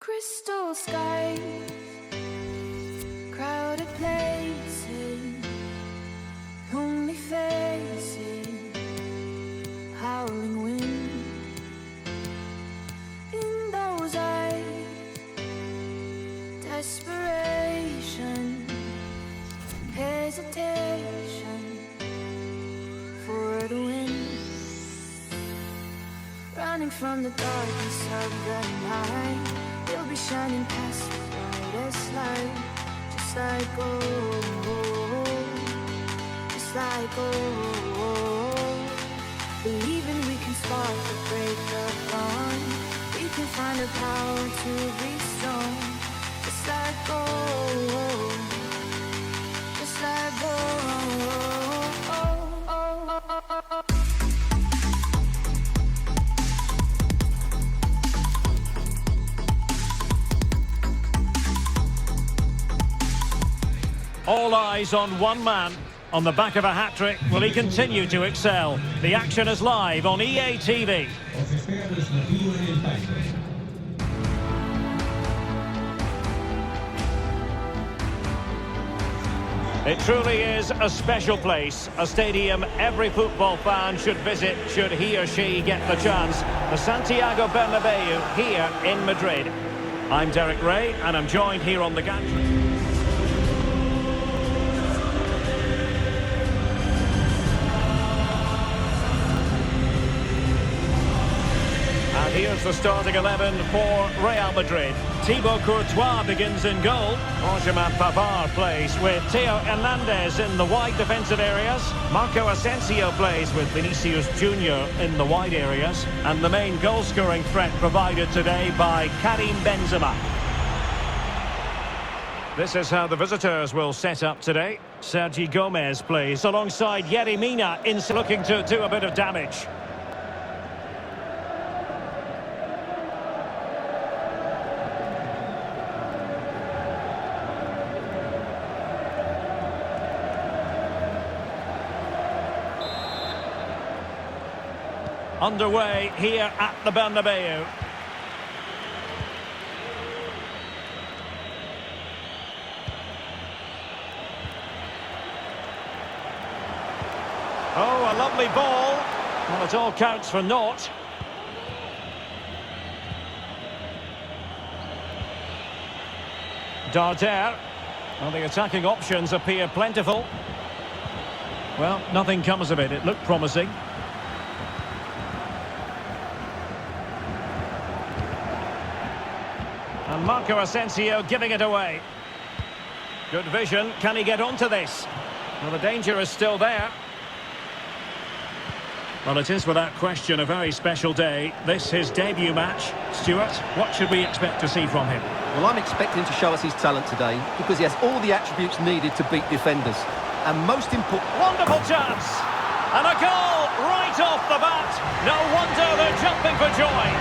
Crystal skies, crowded places, lonely faces, howling wind. In those eyes, desperation, hesitation for the wind. Running from the darkness of the night, you'll be shining past the brightest light. Just like gold, just like gold. Believing we can spark the break of dawn. We can find the power to be strong. Just like gold, just like gold. All eyes on one man. On the back of a hat-trick, will he continue to excel? The action is live on EA TV. It truly is a special place, a stadium every football fan should visit should he or she get the chance. The Santiago Bernabeu here in Madrid. I'm Derek Ray and I'm joined here on the gantry. Here's the starting 11 for Real Madrid. Thibaut Courtois begins in goal. Benjamin Pavard plays with Theo Hernandez in the wide defensive areas. Marco Asensio plays with Vinicius Junior in the wide areas. And the main goal-scoring threat provided today by Karim Benzema. This is how the visitors will set up today. Sergi Gomez plays alongside Yerry Mina, looking to do a bit of damage. Underway here at the Bernabeu. Oh, a lovely ball. Well, it all counts for naught. Darder. Well, the attacking options appear plentiful. Well, nothing comes of it. It looked promising. And Marco Asensio giving it away. Good vision. Can he get onto this? Well, the danger is still there. Well, it is without question a very special day. This his debut match. Stuart, what should we expect to see from him? Well, I'm expecting to show us his talent today because he has all the attributes needed to beat defenders. And most important... Wonderful chance! And a goal right off the bat. No wonder they're jumping for joy.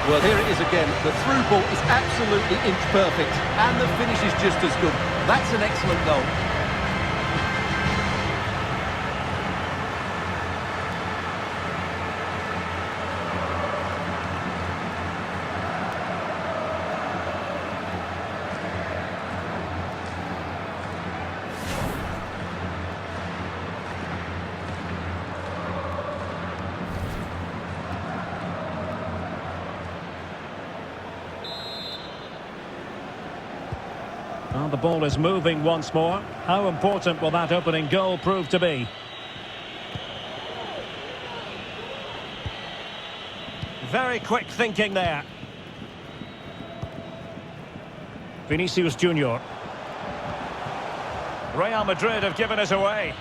Well, here it is again. The through ball is absolutely inch perfect, and the finish is just as good. That's an excellent goal. Well, the ball is moving once more. How important will that opening goal prove to be? Very quick thinking there. Vinicius Junior. Real Madrid have given it away.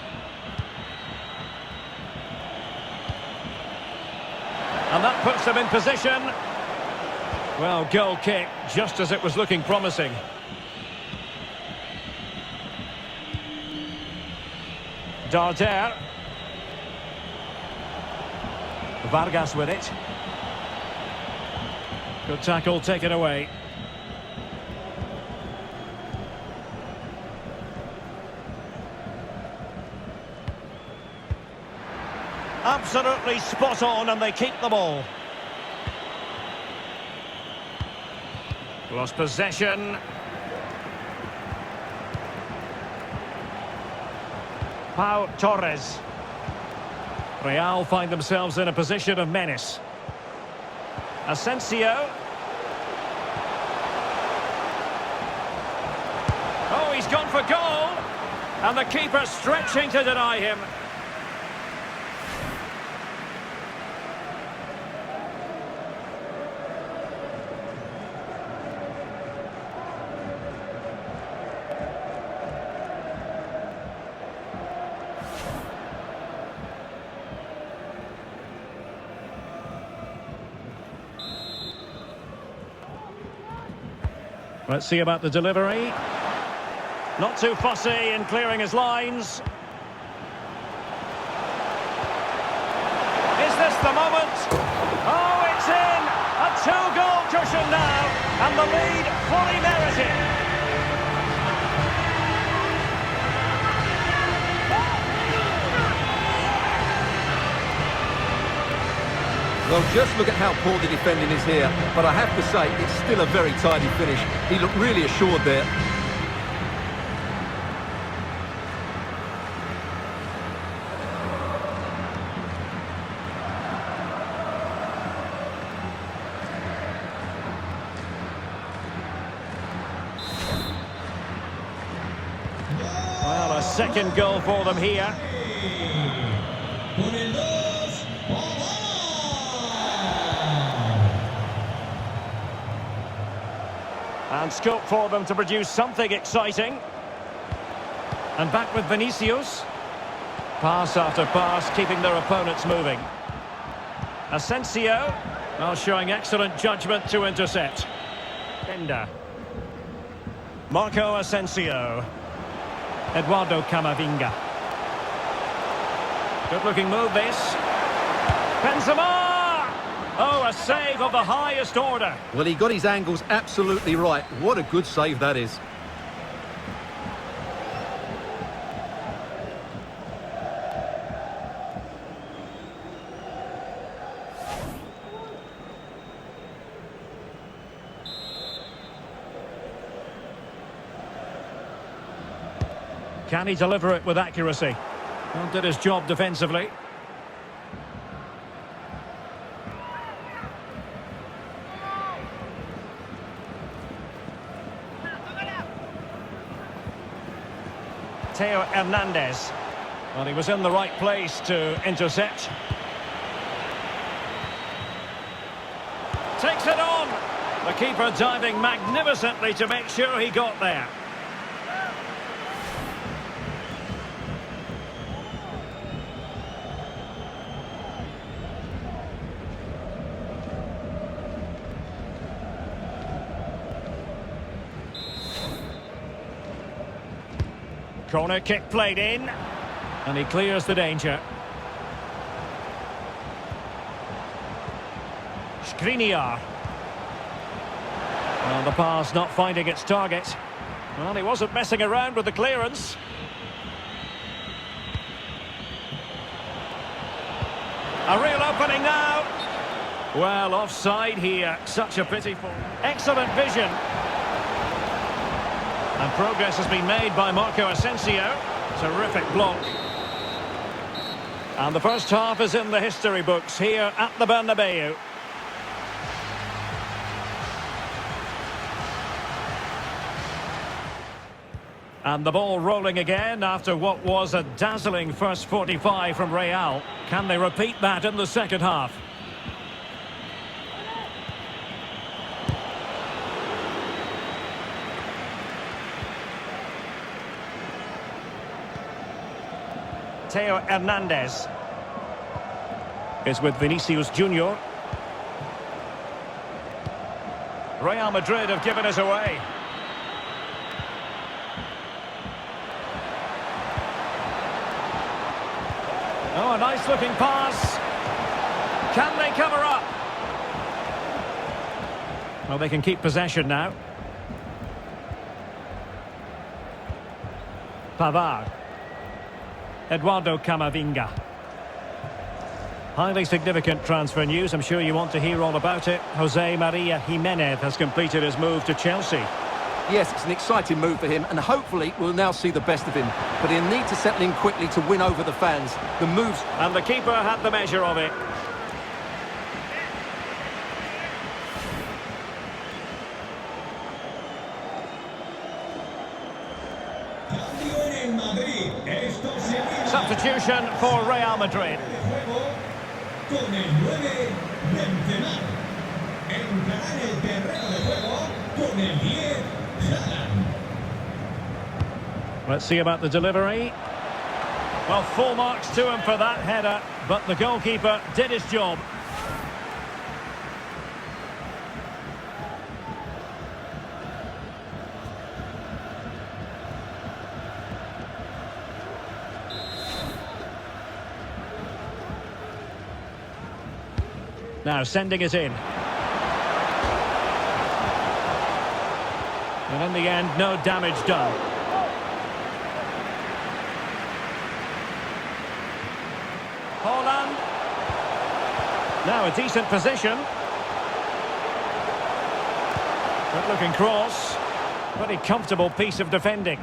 And that puts them in position. Well, goal kick, just as it was looking promising. Darder. Vargas with it. Good tackle, taken away. Absolutely spot on, and they keep the ball. Lost possession. Pau Torres. Real find themselves in a position of menace. Asensio. Oh, he's gone for goal. And the keeper stretching to deny him. Let's see about the delivery. Not too fussy in clearing his lines. Is this the moment? Oh, it's in! A two-goal cushion now, and the lead fully merited. Well, just look at how poor the defending is here. But I have to say, it's still a very tidy finish. He looked really assured there. Well, a second goal for them here. And scope for them to produce something exciting. And back with Vinicius. Pass after pass, keeping their opponents moving. Asensio, well, showing excellent judgment to intercept. Enda. Marco Asensio. Eduardo Camavinga. Good-looking move, this. Benzema! Oh, a save of the highest order. Well, he got his angles absolutely right. What a good save that is. Can he deliver it with accuracy? Well, did his job defensively. Theo Hernandez. Well, he was in the right place to intercept. Takes it on. The keeper diving magnificently to make sure he got there. Corner kick played in, and he clears the danger. Skriniar. Well, the pass not finding its target. Well, he wasn't messing around with the clearance. A real opening now. Well, offside here. Such a pity for... Excellent vision. And progress has been made by Marco Asensio. Terrific block. And the first half is in the history books here at the Bernabeu. And the ball rolling again after what was a dazzling first 45 from Real. Can they repeat that in the second half? Theo Hernandez is with Vinicius Junior. Real Madrid have given us away. Nice-looking pass. Can they cover up? Well, they can keep possession now. Pavard. Eduardo Camavinga. Highly significant transfer news. I'm sure you want to hear all about it. Jose Maria Jimenez has completed his move to Chelsea. Yes, it's an exciting move for him, and hopefully we'll now see the best of him. But he'll need to settle in quickly to win over the fans. The moves... And the keeper had the measure of it. Substitution for Real Madrid. Con el 9, Benzema. Entrará en el terreno de juego con el 10, Chant. Let's see about the delivery. Well, full marks to him for that header, but the goalkeeper did his job. Now sending it in. And in the end, no damage done. Holland. Now a decent position. Good looking cross. Pretty comfortable piece of defending.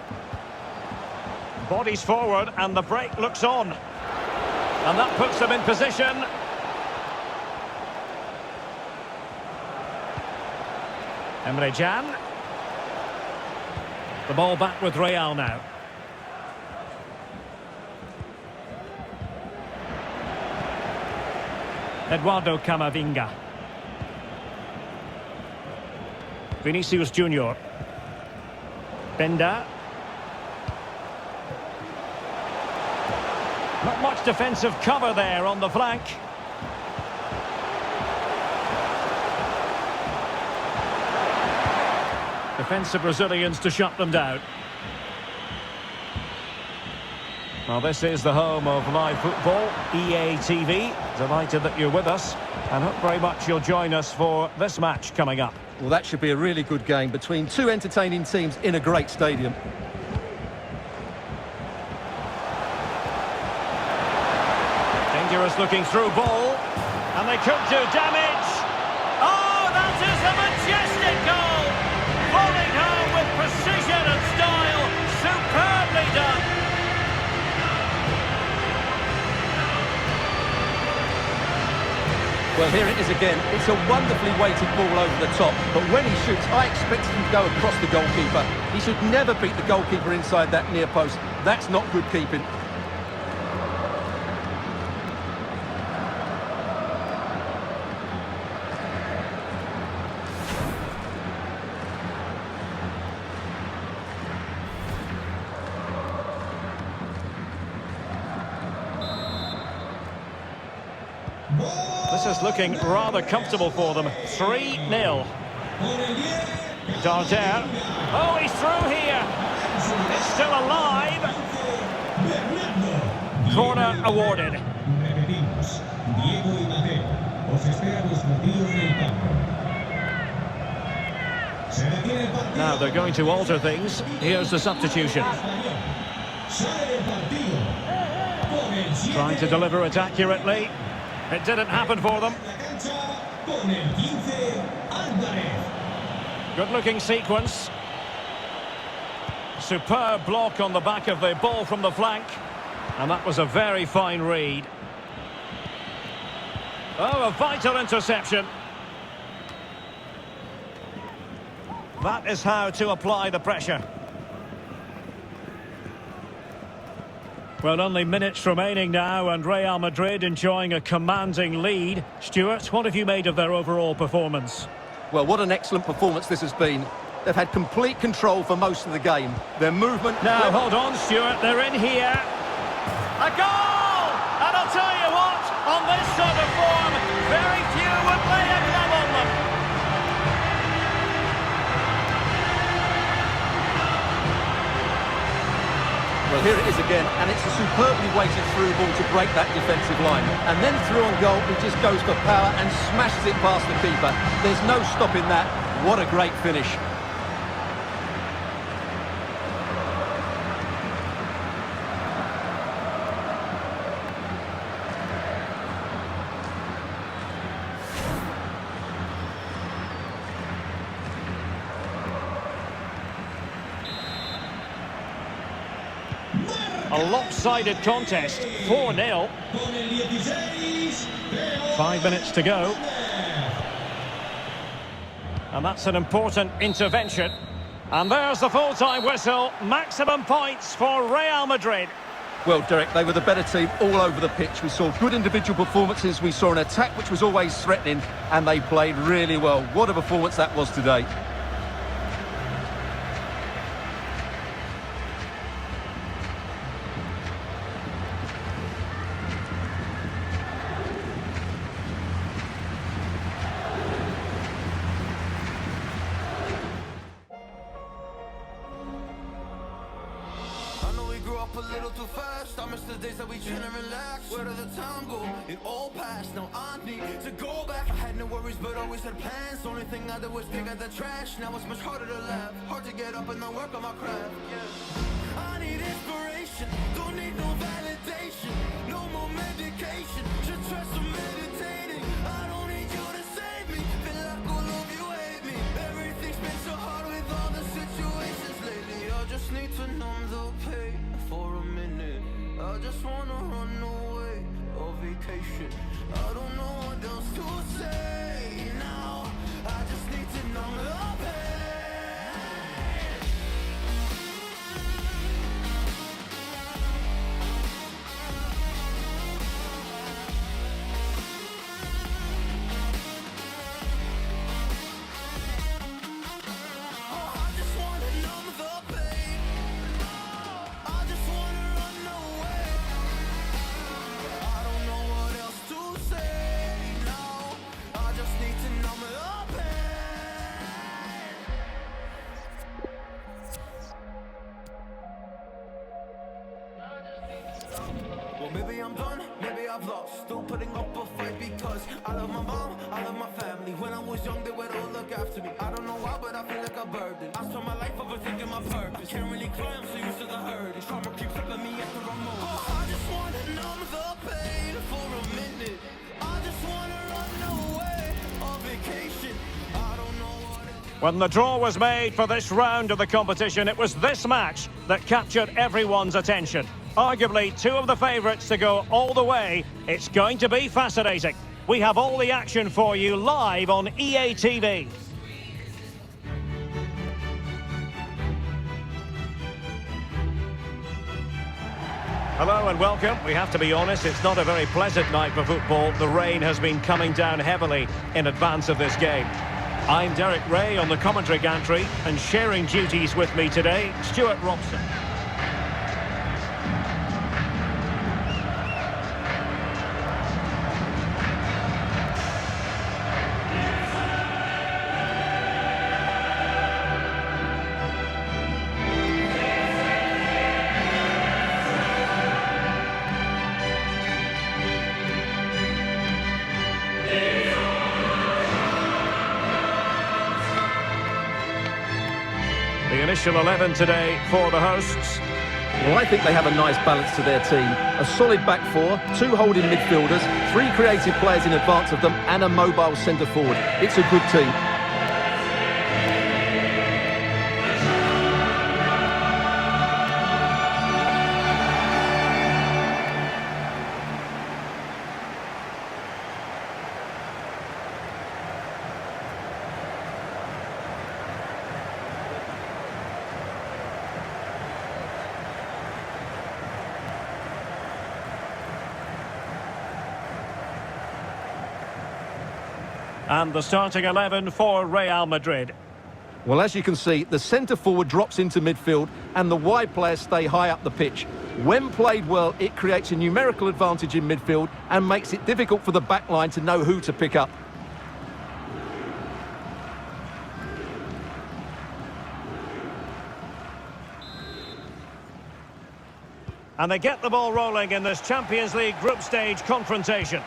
Bodies forward and the break looks on. And that puts them in position. Emre Can. The ball back with Real now. Eduardo Camavinga. Vinicius Junior. Benda. Not much defensive cover there on the flank. Defensive Brazilians to shut them down. Well, this is the home of live football, EA TV. Delighted that you're with us, and hope very much you'll join us for this match coming up. Well, that should be a really good game between two entertaining teams in a great stadium. Dangerous looking through ball, and they could do damage. Oh, that is a majestic goal! Falling home with precision and style, superbly done. Well, here it is again. It's a wonderfully weighted ball over the top, but when he shoots, I expect him to go across the goalkeeper. He should never beat the goalkeeper inside that near post. That's not good keeping. This is looking rather comfortable for them. 3-0. Darder. Oh, he's through here. It's still alive. Corner awarded. Now they're going to alter things. Here's the substitution. Trying to deliver it accurately. It didn't happen for them. Good-looking sequence. Superb block on the back of the ball from the flank. And that was a very fine read. Oh, a vital interception. That is how to apply the pressure. Well, only minutes remaining now, and Real Madrid enjoying a commanding lead. Stuart, what have you made of their overall performance? Well, what an excellent performance this has been. They've had complete control for most of the game. Their movement... Now, hold on, Stuart, they're in here. A goal! And I'll tell you what, on this sort of form, very few would lay a glove on them. Well, here it is again, and it's a superbly weighted through ball to break that defensive line. And then through on goal, he just goes for power and smashes it past the keeper. There's no stopping that. What a great finish. A lopsided contest, 4-0. 5 minutes to go. And that's an important intervention. And there's the full-time whistle. Maximum points for Real Madrid. Well, Derek, they were the better team all over the pitch. We saw good individual performances. We saw an attack which was always threatening, and they played really well. What a performance that was today. A little too fast. I miss the days that we chill and relax. Where did the time go? It all passed. Now I need to go back. I had no worries, but always had plans. The only thing I did was dig at the trash. Now it's much harder to laugh. Hard to get up and not work on my craft. Yeah. I need inspiration. Don't need no validation. No more medication. Just try some meditating. I don't need you to save me. Feel like all of you hate me. Everything's been so hard with all the situations lately. I just need to numb the pain for a minute. I just wanna run away on vacation. I don't know what else to say now. I just need to numb the pain. Oh, I just wanna numb the pain. I just wanna run away. I don't know what else to say now. I just need to numb the pain. Well, maybe I'm done, maybe I've lost. Still putting up a fight because I love my mom, I love my family. When I was young, they would all look after me. I don't know why, but I feel like a burden. I spent my life overthinking my purpose. Can't really cry, I'm so used to the hurt. Trauma keeps flipping me at the wrong moment. Oh, I just wanna numb the pain for a minute. I just wanna run away on vacation. I don't know what else. When the draw was made for this round of the competition, it was this match that captured everyone's attention. Arguably two of the favourites to go all the way. It's going to be fascinating. We have all the action for you live on EA TV. Hello and welcome. We have to be honest, it's not a very pleasant night for football. The rain has been coming down heavily in advance of this game. I'm Derek Ray on the commentary gantry, and sharing duties with me today, Stuart Robson. The initial 11 today for the hosts. Well, I think they have a nice balance to their team. A solid back four, two holding midfielders, three creative players in advance of them, and a mobile centre forward. It's a good team. And the starting 11 for Real Madrid. Well, as you can see, the centre forward drops into midfield and the wide players stay high up the pitch. When played well, it creates a numerical advantage in midfield and makes it difficult for the back line to know who to pick up. And they get the ball rolling in this Champions League group stage confrontation.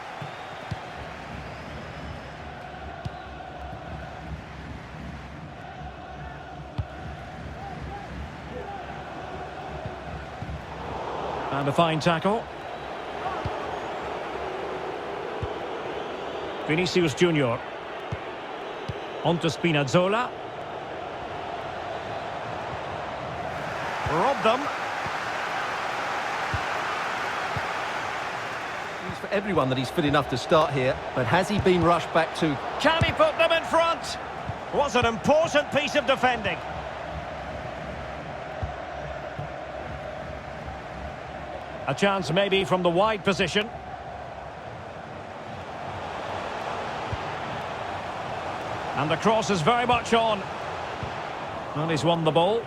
And a fine tackle. Vinicius Junior. On to Spinazzola. Robbed them. News for everyone that he's fit enough to start here, but has he been rushed back to? Can he put them in front? Was an important piece of defending. A chance maybe from the wide position. And the cross is very much on. And he's won the ball.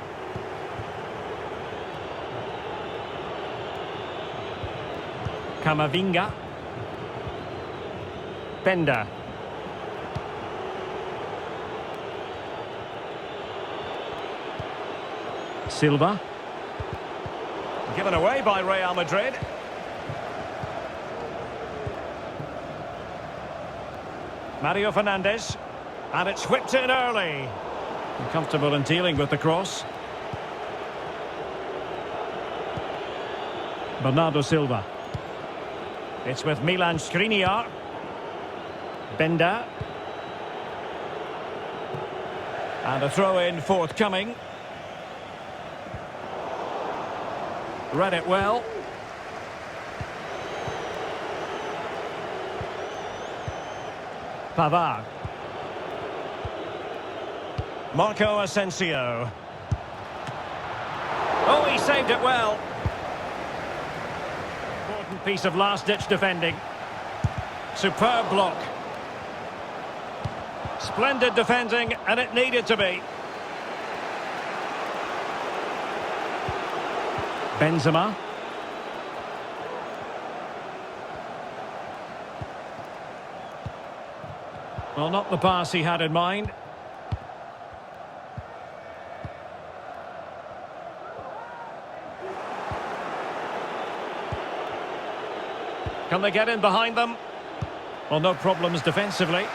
Camavinga. Bender. Silva. Given away by Real Madrid. Mario Fernandes. And it's whipped in early. Comfortable in dealing with the cross. Bernardo Silva. It's with Milan Skriniar. Bender. And a throw-in forthcoming. Read it well. Pavard. Marco Asensio. Oh, he saved it well. Important piece of last-ditch defending. Superb block. Splendid defending, and it needed to be. Benzema. Well, not the pass he had in mind. Can they get in behind them? Well, no problems defensively.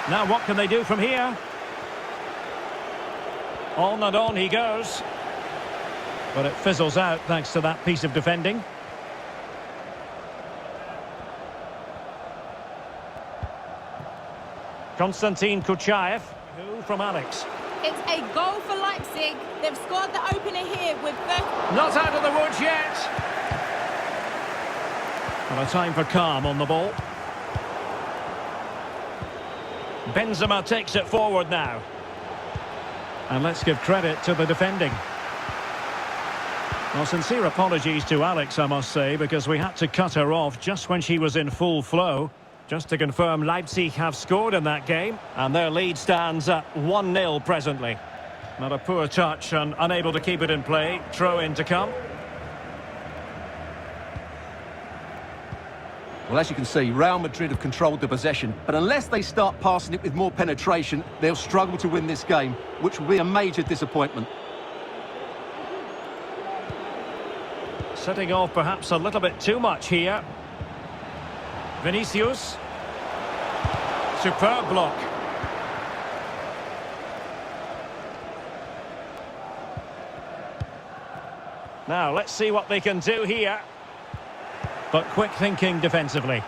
Now what can they do from here? On and on he goes. But it fizzles out thanks to that piece of defending. Konstantin Kuchaev. Who from Alex? It's a goal for Leipzig. They've scored the opener here with Not out of the woods yet. Well, a time for calm on the ball. Benzema takes it forward now. And let's give credit to the defending. Well, sincere apologies to Alex, I must say, because we had to cut her off just when she was in full flow. Just to confirm, Leipzig have scored in that game, and their lead stands at 1-0 presently. Not a poor touch and unable to keep it in play. Throw in to come. Well, as you can see, Real Madrid have controlled the possession, but unless they start passing it with more penetration, they'll struggle to win this game, which will be a major disappointment. Setting off perhaps a little bit too much here. Vinicius. Superb block. Now, let's see what they can do here. But quick thinking defensively.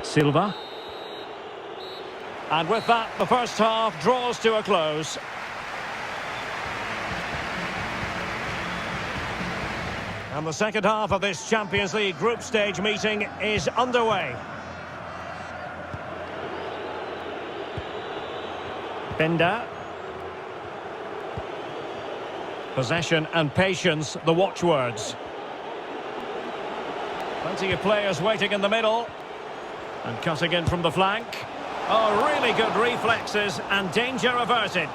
Silva. And with that, the first half draws to a close. And the second half of this Champions League group stage meeting is underway. Bender. Possession and patience, the watchwords. Plenty of players waiting in the middle. And cutting in from the flank. Oh, really good reflexes and danger averted.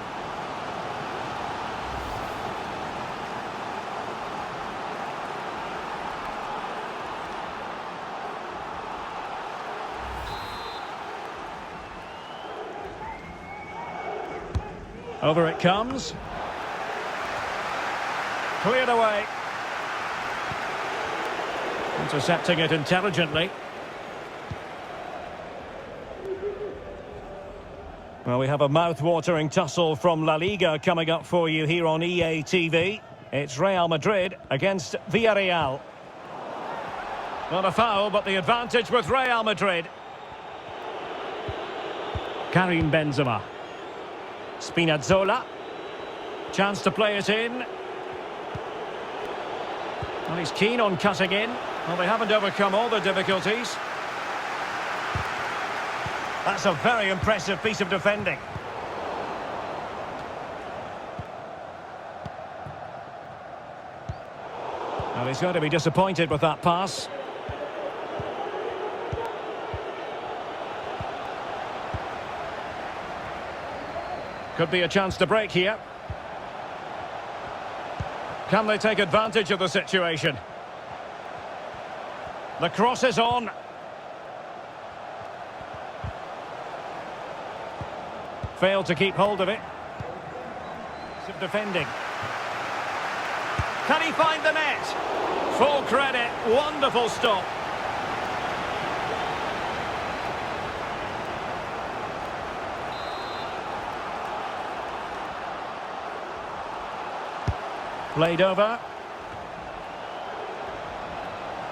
Over it comes. Cleared away. Intercepting it intelligently. Well, we have a mouth-watering tussle from La Liga coming up for you here on EA TV. It's Real Madrid against Villarreal. Not a foul, but the advantage with Real Madrid. Karim Benzema. Spinazzola. Chance to play it in. Well, he's keen on cutting in. Well, they haven't overcome all the difficulties. That's a very impressive piece of defending. Well, he's going to be disappointed with that pass. Could be a chance to break here. Can they take advantage of the situation? The cross is on. Failed to keep hold of it. Some defending. Can he find the net? Full credit. Wonderful stop. Played over.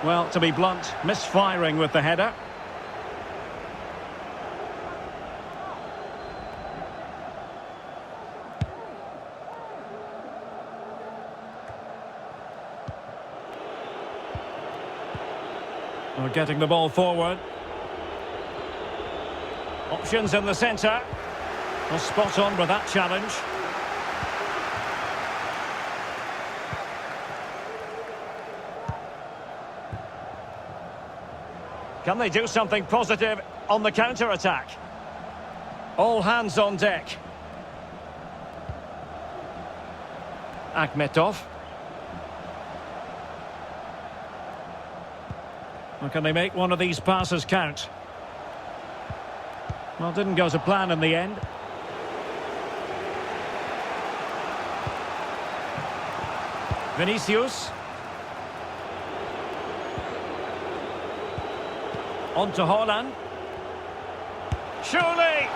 Well, to be blunt, misfiring with the header. We're getting the ball forward. Options in the centre. Well, spot on with that challenge. Can they do something positive on the counter-attack? All hands on deck. Akhmetov. Well, can they make one of these passes count? Well, didn't go to plan in the end. Vinicius. On to Haaland. Surely!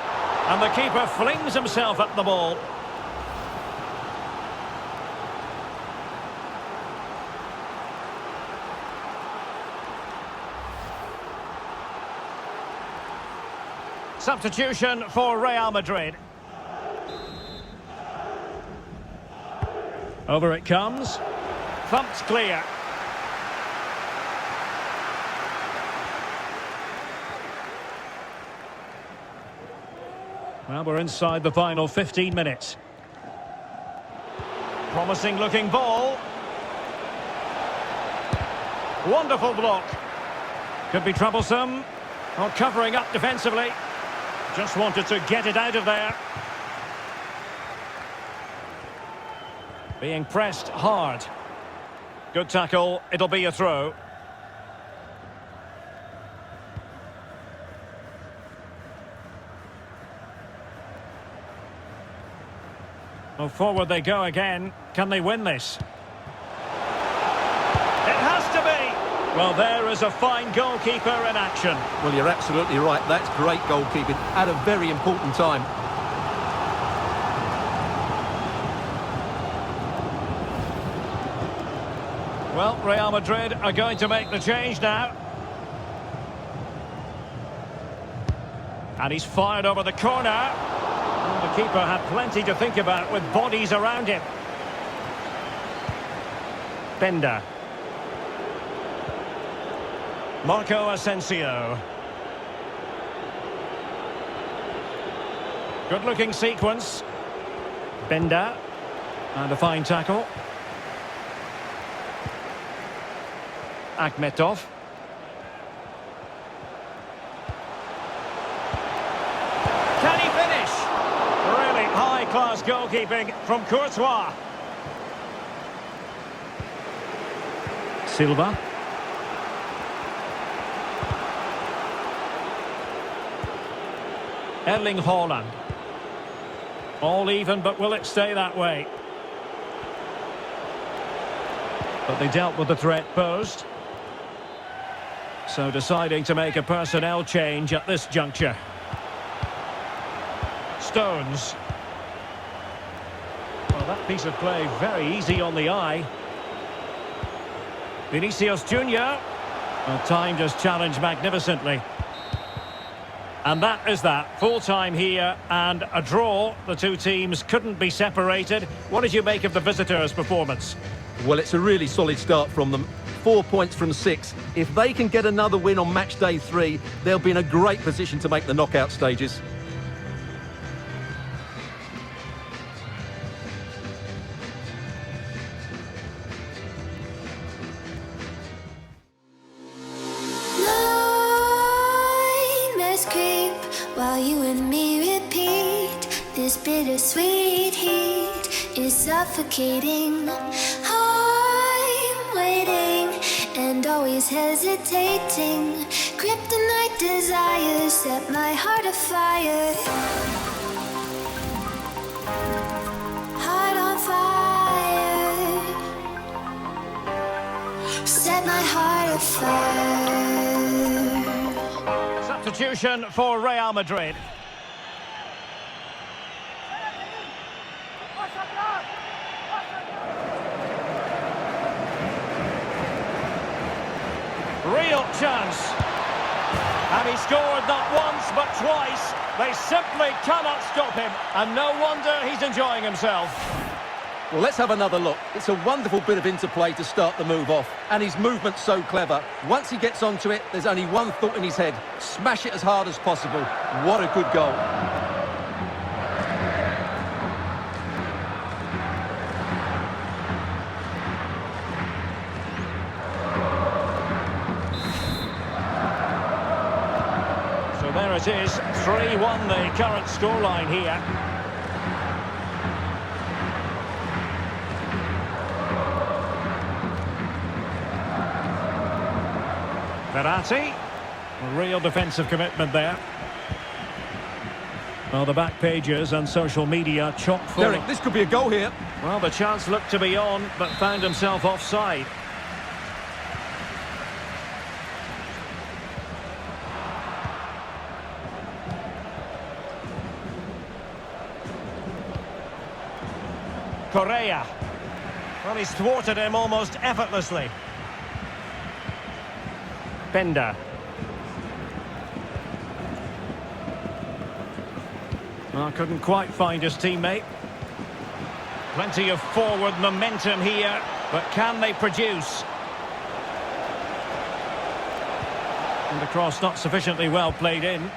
And the keeper flings himself at the ball. Substitution for Real Madrid. Over it comes. Thumped clear. Well, we're inside the final 15 minutes. Promising looking ball. Wonderful block. Could be troublesome. Not covering up defensively. Just wanted to get it out of there. Being pressed hard. Good tackle. It'll be a throw. Well, forward they go again. Can they win this? It has to be! Well, there is a fine goalkeeper in action. Well, you're absolutely right. That's great goalkeeping at a very important time. Well, Real Madrid are going to make the change now. And he's fired over the corner. The keeper had plenty to think about with bodies around him. Bender. Marco Asensio. Good-looking sequence. Bender. And a fine tackle. Akhmetov. Can he finish? Really high-class goalkeeping from Courtois. Silva. Erling Haaland. All even, but will it stay that way? But they dealt with the threat posed. So deciding to make a personnel change at this juncture. Stones. Well, that piece of play very easy on the eye. Vinicius Junior. Well, timed his challenge magnificently. And that is that. Full time here and a draw. The two teams couldn't be separated. What did you make of the visitors' performance? Well, it's a really solid start from them. 4 points from 6. If they can get another win on match day 3, they'll be in a great position to make the knockout stages. Nightmares creep while you and me repeat. This bittersweet heat is suffocating. I'm waiting and always hesitating. Kryptonite desires set my heart afire. Heart on fire. Set my heart afire. Substitution for Real Madrid. Real chance. And he scored not once but twice. They simply cannot stop him. And no wonder he's enjoying himself. Well, let's have another look. It's a wonderful bit of interplay to start the move off. And his movement's so clever. Once he gets onto it, there's only one thought in his head. Smash it as hard as possible. What a good goal. There it is, 3-1 the current scoreline here. Verratti, real defensive commitment there. Well, the back pages and social media chock full. Derek, this could be a goal here. Well, the chance looked to be on, but found himself offside. Correa. Well, he's thwarted him almost effortlessly. Bender. Well, couldn't quite find his teammate. Plenty of forward momentum here, but can they produce? And the cross not sufficiently well played in.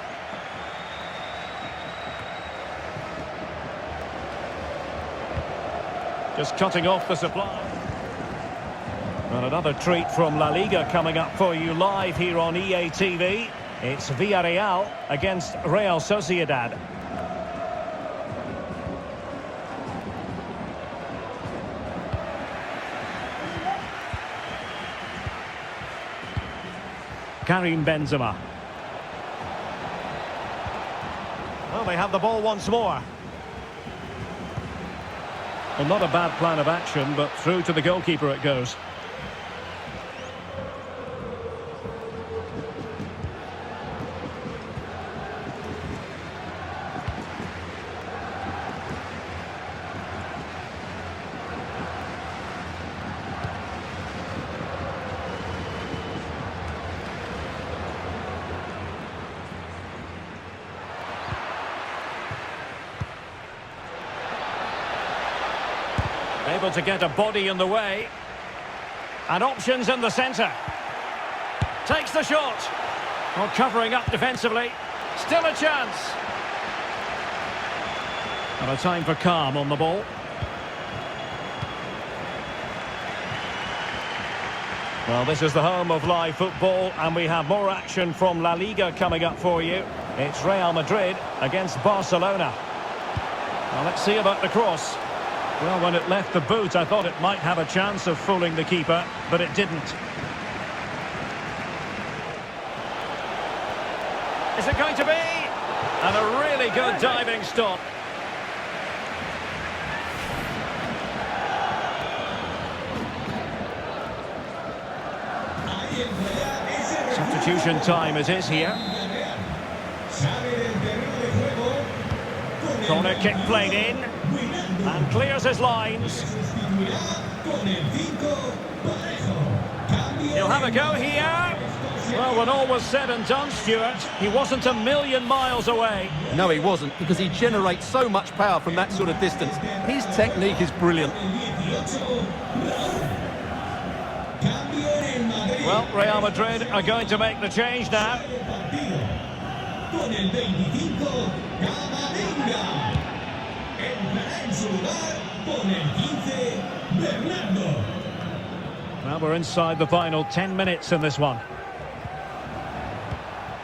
Just cutting off the supply. And another treat from La Liga coming up for you live here on EA TV. It's Villarreal against Real Sociedad. Karim Benzema. Well, they have the ball once more. Well, not a bad plan of action, but through to the goalkeeper it goes. Able to get a body in the way. And options in the centre. Takes the shot. Well, covering up defensively. Still a chance. And a time for calm on the ball. Well, this is the home of live football, and we have more action from La Liga coming up for you. It's Real Madrid against Barcelona. Well, let's see about the cross. Well, when it left the boot, I thought it might have a chance of fooling the keeper, but it didn't. Is it going to be? And a really good diving stop. substitution time it is here. Sale del terreno de juego con el Corner kick played in Ronaldo. and clears his lines. Sustituirá con el 5 Parejo. Cambio He'll have a go here. Well, when all was said and done, Stuart, he wasn't a million miles away. No, he wasn't, because he generates so much power from that sort of distance. His technique is brilliant. el 18 Raúl. Cambio en el Madrid. Well, Real Madrid are going to make the change now. Partido. Con el 25 Camavinga. Entrará en su lugar con el 15 Bernardo. Well, we're inside the final 10 minutes in this one.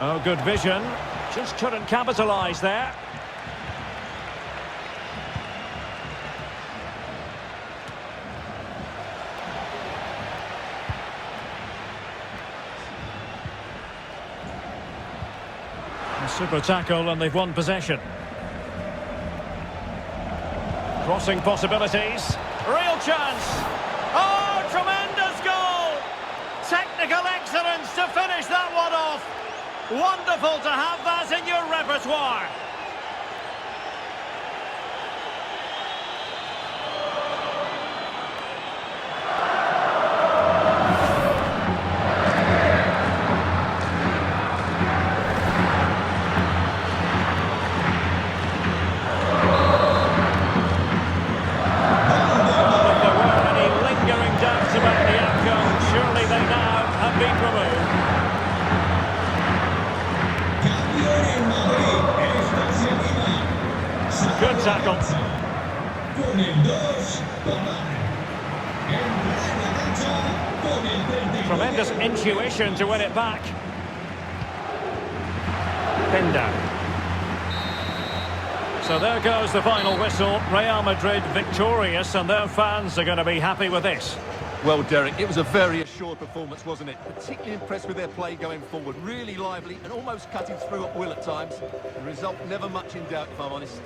Oh, good vision. Just couldn't capitalise there. A super tackle and they've won possession. Crossing possibilities. Real chance. Oh, tremendous goal! Technical excellence to finish that one off. Wonderful to have that in your repertoire. If there were any lingering doubts about the outcome, surely they now have been removed. Cambio en el Madrid. Esta se anima. Good tackle. Con el 2 Pavard. Entra en la cancha con el 34. Tremendous intuition to win it back. Pender. So there goes the final whistle. Real Madrid victorious, and their fans are going to be happy with this. Well, Derek, it was a very assured performance, wasn't it? Particularly impressed with their play going forward. Really lively and almost cutting through at will at times. The result never much in doubt, if I'm honest.